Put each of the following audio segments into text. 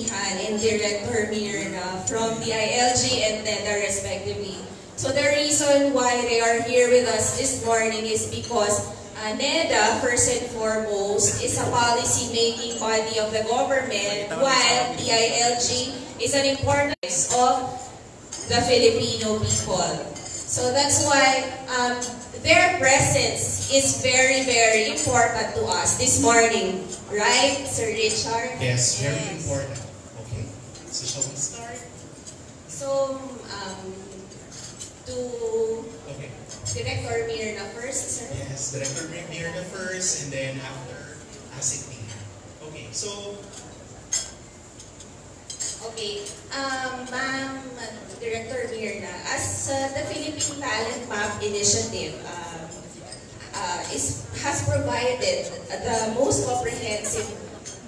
and Director Mirna from the ILG and NEDA respectively. So the reason why they are here with us this morning is because NEDA, first and foremost, is a policy-making body of the government, while the ILG is an important voice of the Filipino people. So that's why their presence is very, very important to us this morning. Right, Sir Richard? Yes, very important. Okay, so shall we start? So, to Okay. Director Mirna first, sir? Yes, Director Mirna first, and then after Asik Nia. Okay, so... Okay, Ma'am Director Mirna, as the Philippine Talent Map Initiative has provided the most comprehensive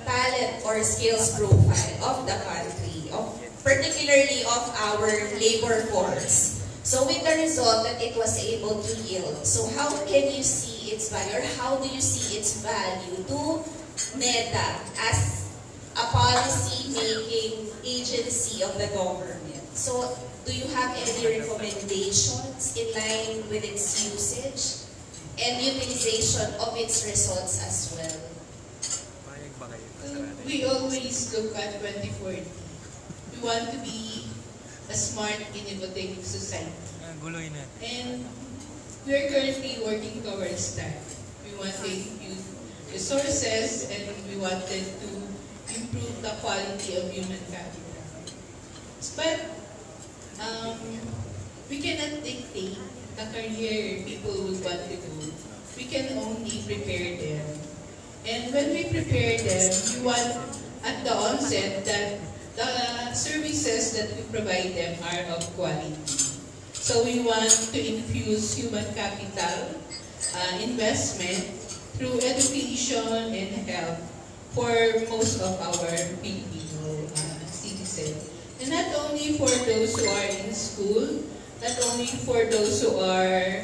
talent or skills profile of the country, particularly of our labor force. So with the result that it was able to yield, so how can you see its value, or how do you see its value to NEDA as a policy-making agency of the government? So do you have any recommendations in line with its usage and utilization of its results as well? We always look at 2040. We want to be a smart, innovative society. And we are currently working towards that. We want to use resources, and we wanted to improve the quality of human capital. But we cannot dictate the career people would want to do. We can only prepare them. And when we prepare them, we want at the onset that the services that we provide them are of quality. So we want to infuse human capital investment through education and health for most of our Filipino citizens. And not only for those who are in school, not only for those who are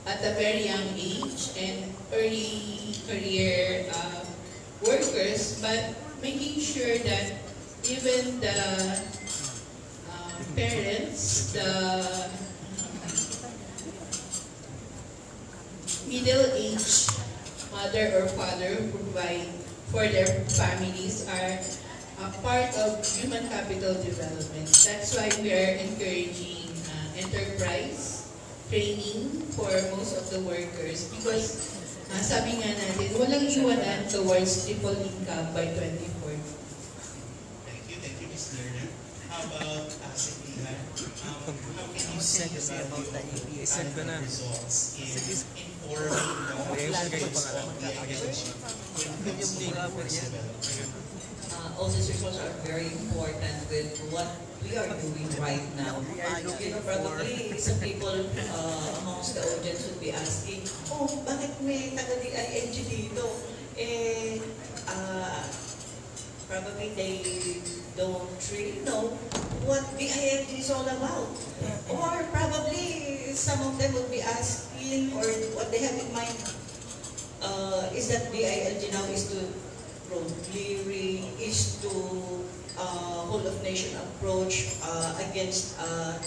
at a very young age and early career workers, but making sure that even the parents, the middle-aged mother or father who provide for their families are a part of human capital development. That's why we are encouraging enterprise training for most of the workers, because sabi nga natin, walang iwanan towards triple income by 2040. Thank you, Ms. Lerna. How about Asik Nia? How can you see the value of the results in informing the workers of the ILG when it comes to workforce development? All these results are very important with what we are doing right now. Probably some people amongst the audience would be asking, oh, bakit may taga-ILG dito? Probably they don't really know what the ILG is all about. Or probably some of them would be asking, or what they have in mind is that the ILG now is to probably is to whole of nation approach against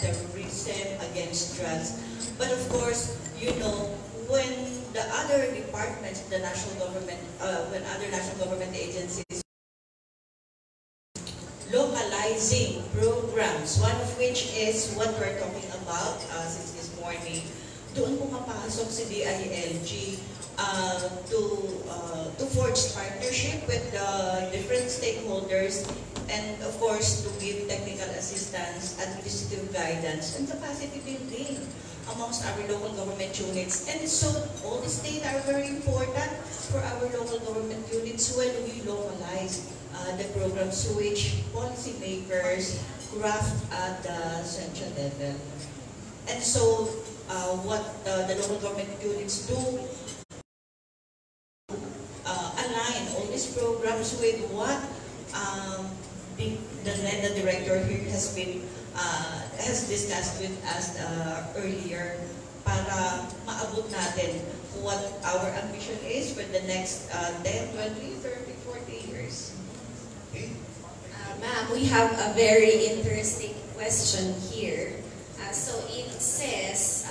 terrorism, against drugs. But of course, you know, when the other departments, the national government, when other national government agencies localizing programs, one of which is what we're talking about since this morning, doon pumapasok si DILG to forge partnership with the different stakeholders, and of course to give technical assistance, administrative guidance, and capacity building amongst our local government units. And so all these data are very important for our local government units when we localize the programs which policymakers craft at the central level. And so what the local government units do, align all these programs with what the NEDA director here has discussed with us earlier, para maabot natin what our ambition is for the next 10, 20, 30, 40 years. Okay. Ma'am, we have a very interesting question here. So it says,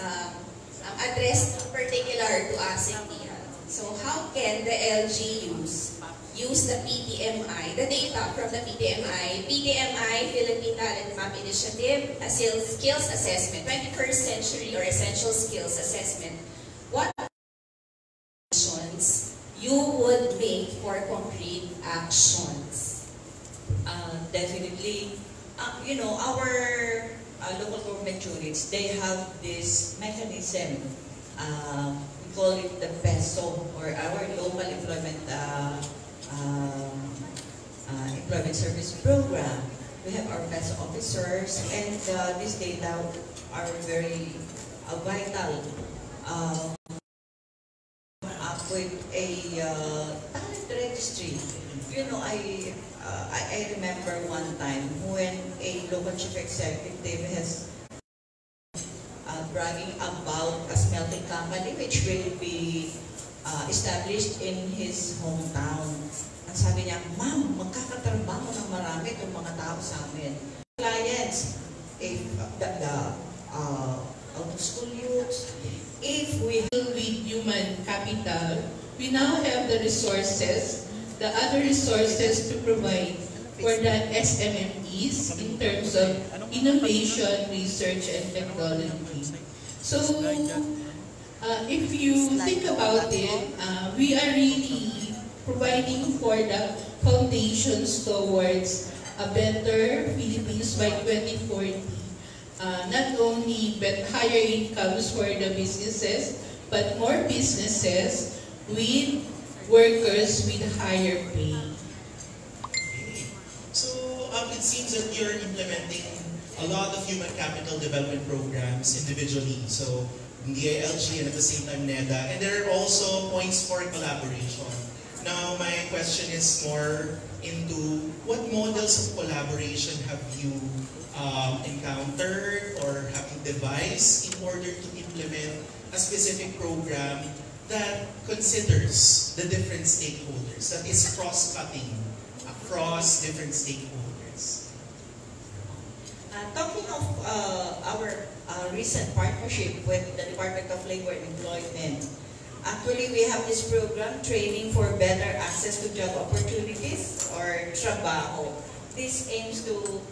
addressed particular to ASEC. So how can the LGUs use the PTMI, the data from the PTMI, Philippine Talent Map Initiative, a skills assessment, 21st century or essential skills assessment? What actions you would make for concrete actions? Definitely, our local government units, they have this mechanism. We call it the PESO, or our local employment service program. We have our PESO officers, and these data are very vital. Up with a talent registry. I remember one time when a local chief executive has bragging about a smelting company which will be established in his hometown. Ang sabi niya, "Ma'am, magkakatrabaho ng marami itong mga tao sa amin. Clients, if the out-of-school youths, if we With human capital, we now have the resources, the other resources to provide for the SMMEs in terms of innovation, research, and technology. So, if you think about it, we are really providing for the foundations towards a better Philippines by 2040. Not only higher incomes for the businesses, but more businesses with workers with higher pay. So it seems that you're implementing a lot of human capital development programs individually. So DILG and at the same time NEDA, and there are also points for collaboration. Now my question is more into what models of collaboration have you encountered or have you devised in order to implement a specific program that considers the different stakeholders, that is cross-cutting across different stakeholders. Talking of our recent partnership with the Department of Labor and Employment, actually we have this program, Training for Better Access to Job Opportunities, or Trabaho. This aims to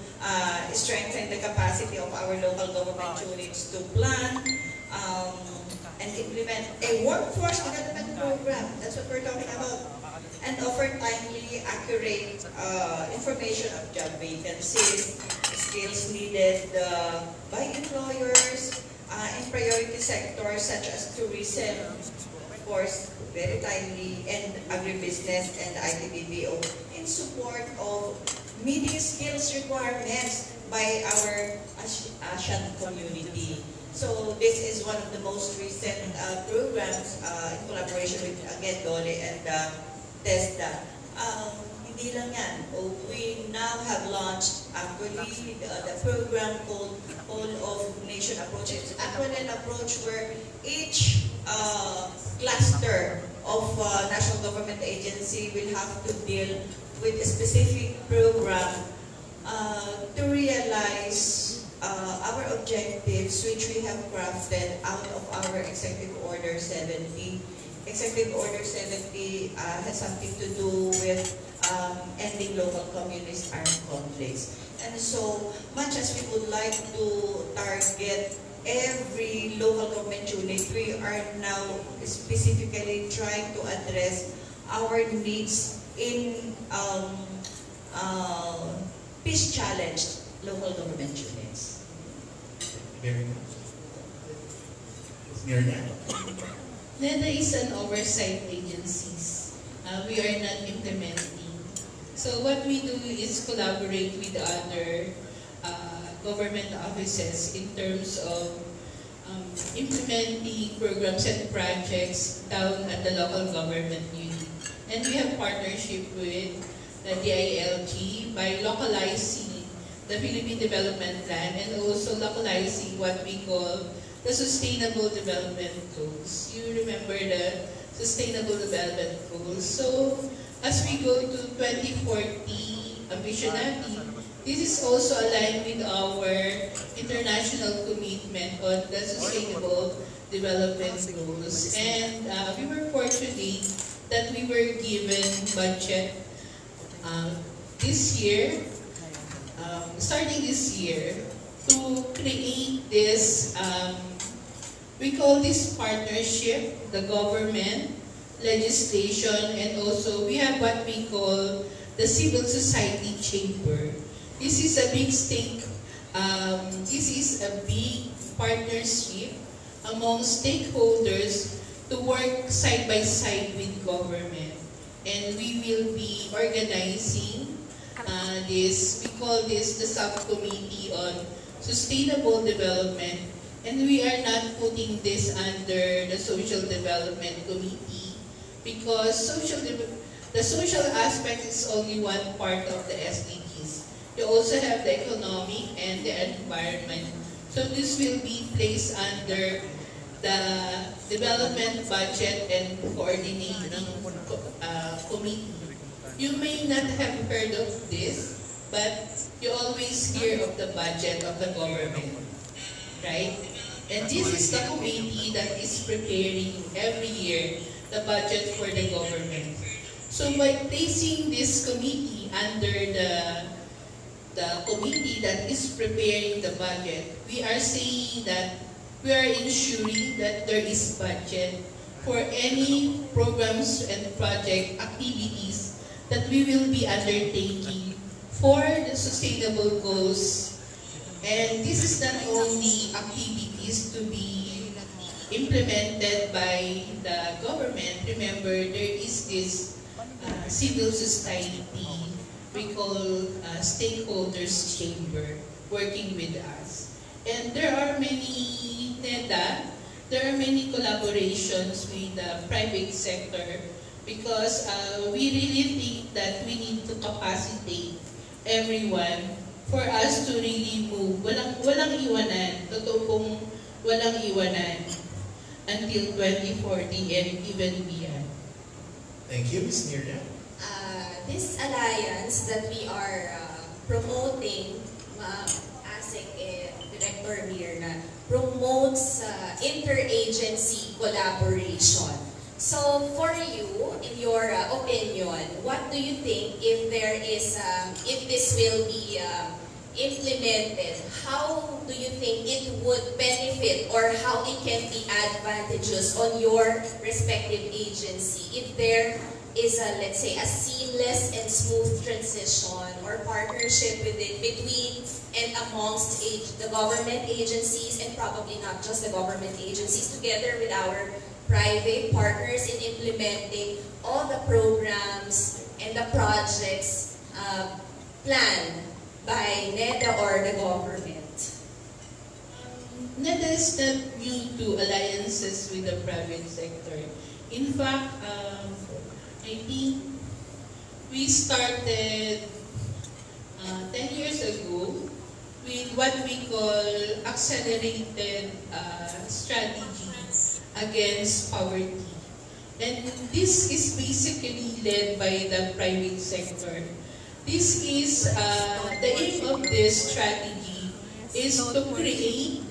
strengthen the capacity of our local government units to plan and implement a workforce development program. That's what we're talking about. And offer timely, accurate information of job vacancies, skills needed by employers in priority sectors such as tourism, of course, very timely, and agribusiness and ITBPO in support of meeting skills requirements by our Asian community. So this is one of the most recent programs in collaboration with, again, Dole and TESDA. Hindi lang yan. We now have launched actually the program called Whole of Nation Approach. It's actually an approach where each cluster of national government agency will have to deal with a specific program to realize our objectives, which we have crafted out of our Executive Order 70. Executive Order 70 has something to do with ending local communist armed conflicts. And so much as we would like to target every local government unit, we are now specifically trying to address our needs in peace-challenged local government units. Very good. Miriam? NEDA is an oversight agencies. We are not implementing. So what we do is collaborate with other government offices in terms of implementing programs and projects down at the local government unit. And we have partnership with the DILG by localizing the Philippine Development Plan and also localizing what we call the Sustainable Development Goals. You remember the Sustainable Development Goals. So as we go to 2040 ambition natin, This is also aligned with our international commitment on the sustainable development goals. And we were fortunate that we were given budget this year, starting this year, to create this, we call this partnership, the government, legislation, and also we have what we call the civil society chamber. This is a big this is a big partnership among stakeholders to work side by side with government. And we will be organizing this, we call this the subcommittee on sustainable development. And we are not putting this under the social development committee because the social aspect is only one part of the SDGs. You also have the economic and the environment. So this will be placed under the development budget and coordinating committee. You may not have heard of this, but you always hear of the budget of the government, right? And this is the committee that is preparing every year the budget for the government. So by placing this committee under the committee that is preparing the budget, we are saying that we are ensuring that there is budget for any programs and project activities that we will be undertaking for the sustainable goals. And this is not only activities to be implemented by the government. Remember, there is this civil society we call stakeholders chamber working with us. And there are many NEDA, there are many collaborations with the private sector because we really think that we need to capacitate everyone for us to really move. Walang iwanan. Totoo pong walang iwanan until 2040 and even beyond. Thank you, Ms. Miriam. This alliance that we are promoting, ASIC Director Mirna, promotes interagency collaboration. So for you, in your opinion, what do you think if there is, if this will be implemented? How do you think it would benefit or how it can be advantageous on your respective agency if there is a, let's say, a seamless and smooth transition or partnership between and amongst the government agencies, and probably not just the government agencies, together with our private partners in implementing all the programs and the projects planned by NEDA or the government? NEDA is not new to alliances with the private sector. In fact, I think we started 10 years ago with what we call accelerated strategy against poverty. And this is basically led by the private sector. This is, the aim of this strategy is to create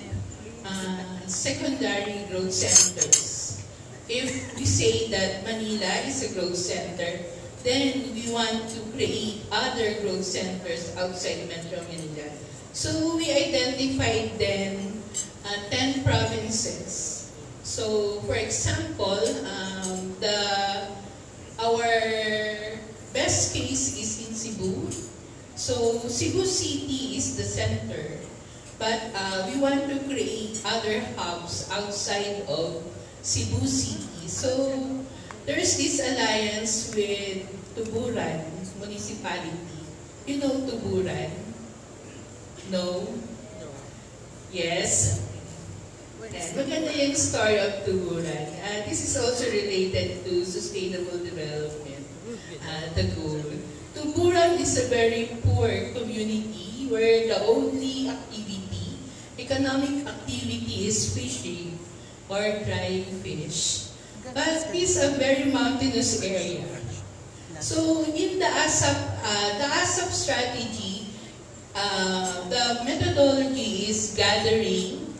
secondary growth centers. If we say that Manila is a growth center, then we want to create other growth centers outside Metro Manila. So we identified then 10 provinces. So for example, our best case is in Cebu. So Cebu City is the center, but we want to create other hubs outside of Cebu City. So there's this alliance with Tuburan municipality. You know Tuburan? No? Yes? Maganda yung story of Tuburan. This is also related to sustainable development, the goal. Tuburan is a very poor community where the only activity, economic activity, is fishing or drying fish. But it's a very mountainous area. So in the ASAP strategy, the methodology is gathering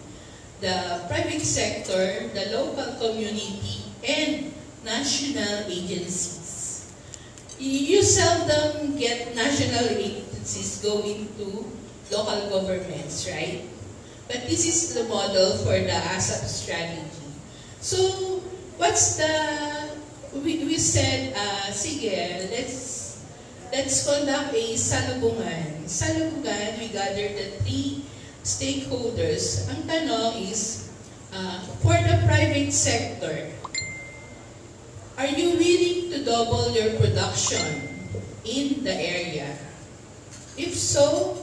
the private sector, the local community, and national agencies. You seldom get national agencies going to local governments, right? But this is the model for the ASAP strategy. So, what's the, we said, sige, let's conduct a salubungan. Salubungan, we gather the 3 stakeholders. Ang tanong is, for the private sector, are you willing to double your production in the area? If so,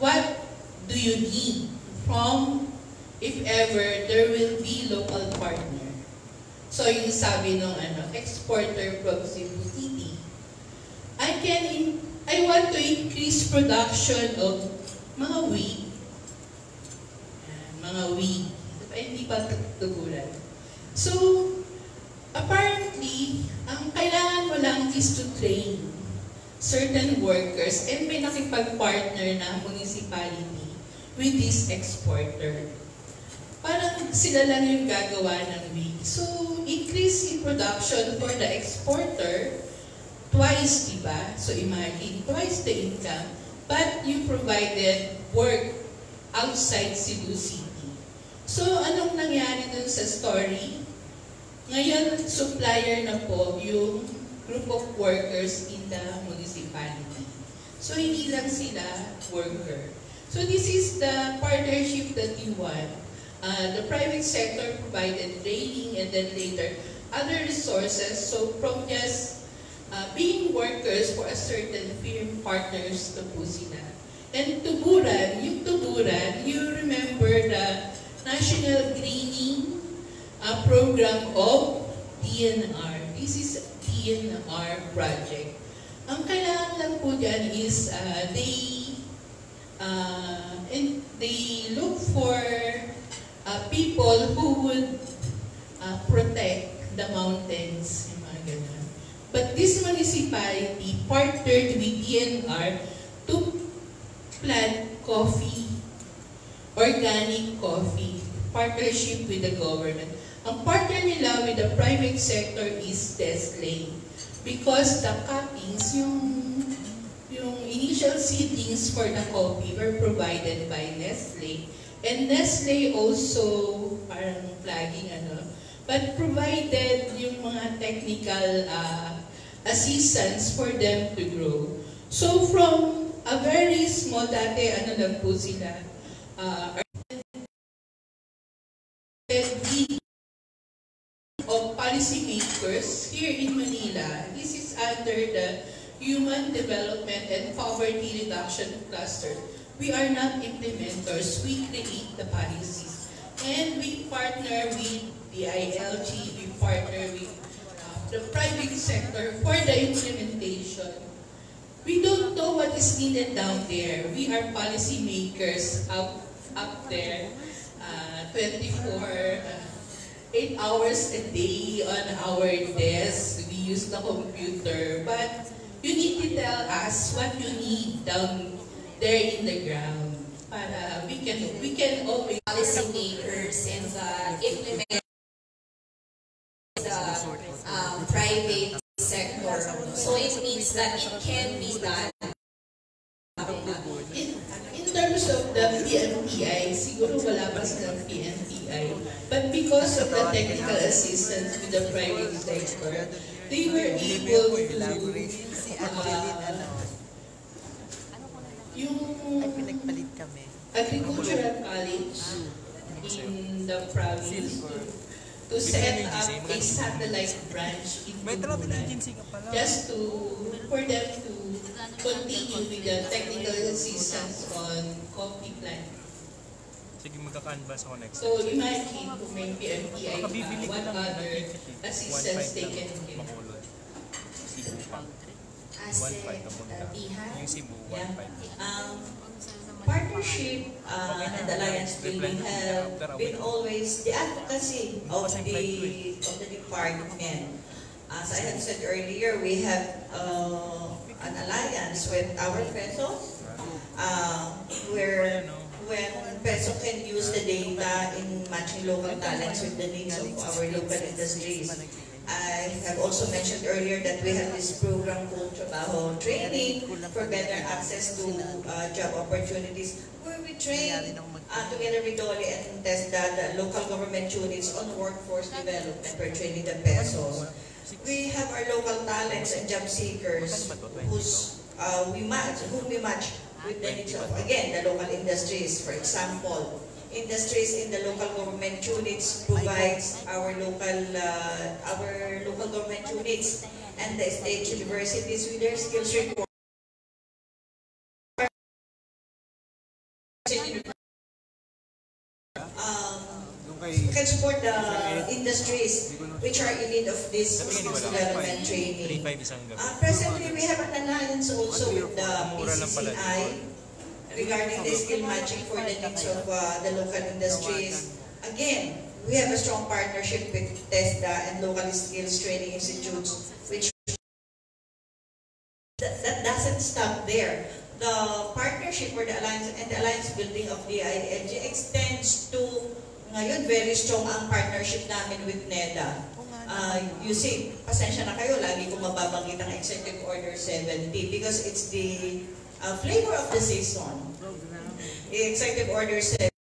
what do you need from, if ever, there will be local partner? So yung sabi nung exporter from Cebu City, I want to increase production of mga wheat. Mga wheat. Hindi pa tugulan. So, apparently, ang kailangan mo lang is to train certain workers and may nakipag-partner na municipality with this exporter. Parang sila lang yung gagawa ng wheat. So, increase in production for the exporter, twice, diba? So, imagine, twice the income, but you provided work outside Cebu City. So, anong nangyari dun sa story? Ngayon, supplier na po yung group of workers in the municipality. So, hindi lang sila worker. So, this is the partnership that you want. The private sector provided training and then later other resources. So, from just being workers for a certain firm, partners na po sila. And tuburan, yung tuburan, you remember the National Greening Program of DNR. This is DNR project. Ang kailangan lang po dyan is they look for people who would protect the mountains, yung mga ganun. But this municipality partnered with DNR to plant coffee, organic coffee, partnership with the government. Ang partner nila with the private sector is Dole. Because the cuttings, yung initial seedlings for the coffee were provided by Nestle. And Nestle also, parang flagging but provided yung mga technical assistance for them to grow. So from a very small, dati lang po sila, of policymakers here in Manila. This is under the Human Development and Poverty Reduction Cluster. We are not implementers, we create the policies. And we partner with the ILG, we partner with the private sector for the implementation. We don't know what is needed down there. We are policymakers up there, 8 hours a day on our desk. We use the computer, but you need to tell us what you need down there in the ground para we can always Policymakers and implement the private sector. So it means that it can be done. in terms of the PNPI, siguro wala pa silang PNPI. But because of the technical assistance with the private sector, they were able to yung agricultural college in the province to set up a satellite branch in Tubulan, just for them to continue with the technical assistance on coffee plant. Sige, magka-canvas ako next. So imagine kung may PMPI, what other assistance they can get. Yung Cebu, 1.5. Partnership and alliance building have been always the advocacy of the department. As I had said earlier, we have an alliance with our pesos, matching local talents with the needs of our local industries. I have also mentioned earlier that we have this program called Trabaho Training for better access to job opportunities, where we train together with Dole and TESDA, the local government units on workforce development for training the pesos. We have our local talents and job seekers whom we match with the needs of, again, the local industries. For example, industries in the local government units provides our local government units and the state universities with their skills requirements. Can support the industries which are in need of this skills development training. Presently, we have an alliance also with the PCCI regarding the skill matching for the needs of the local industries. Again, we have a strong partnership with TESDA and local skills training institutes, which that doesn't stop there. The partnership or the alliance building of the ILG extends to, ngayon, very strong ang partnership namin with NEDA. You see, pasensya na kayo, lagi ko mababanggit ang Executive Order 70 because it's the flavor of the season. Executive Order 70,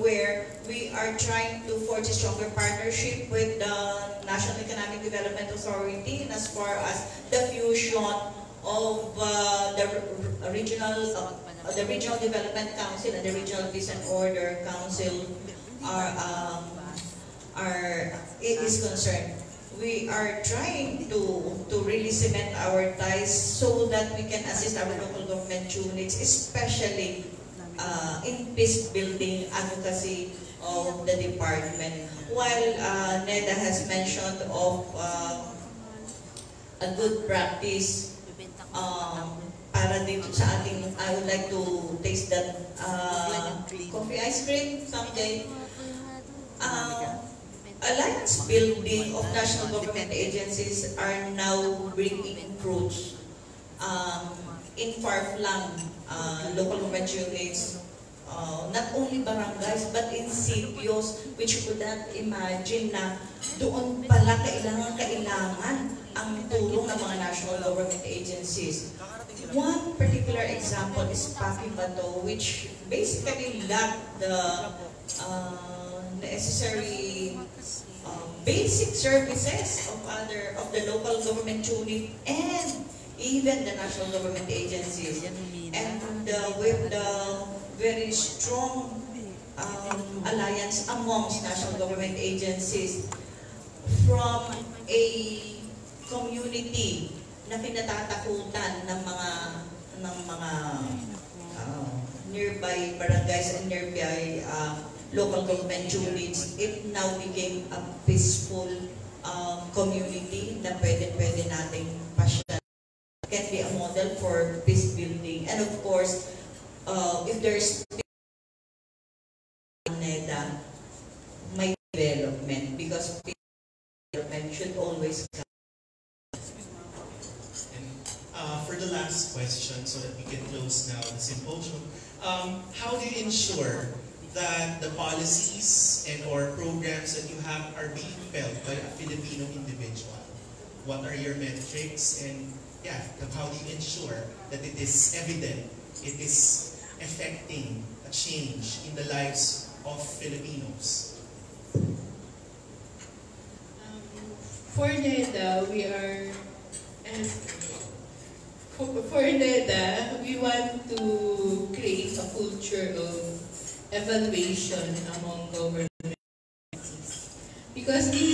where we are trying to forge a stronger partnership with the National Economic Development Authority and as far as the fusion of the Regional Development Council and the Regional Peace and Order Council is concerned. We are trying to really cement our ties so that we can assist our local government units, especially in peace building advocacy of the department. While NEDA has mentioned of a good practice para dito sa ating, I would like to taste that coffee ice cream someday. Alliance building of national government agencies are now bringing fruits in far-flung local government units, not only barangays, but in sitios, which could not imagine na doon pala kailangan ang tulong ng mga national government agencies. One particular example is Pakibato, which basically lacked the necessary basic services of the local government unit and even the national government agencies. And with the very strong alliance amongst national government agencies from a community na kinatatakutan ng mga nearby barangays and nearby local government units, it now became a peaceful community na pwede nating pasyan. Can be a model for peace building. And of course, if there's NEDA, may development, because peace development should always come. For the last question, so that we can close now the symposium, how do you ensure that the policies and or programs that you have are being felt by a Filipino individual? What are your metrics, and how do you ensure that it is evident, it is affecting a change in the lives of Filipinos? For NEDA, we want to create a culture of evaluation among government agencies. Because in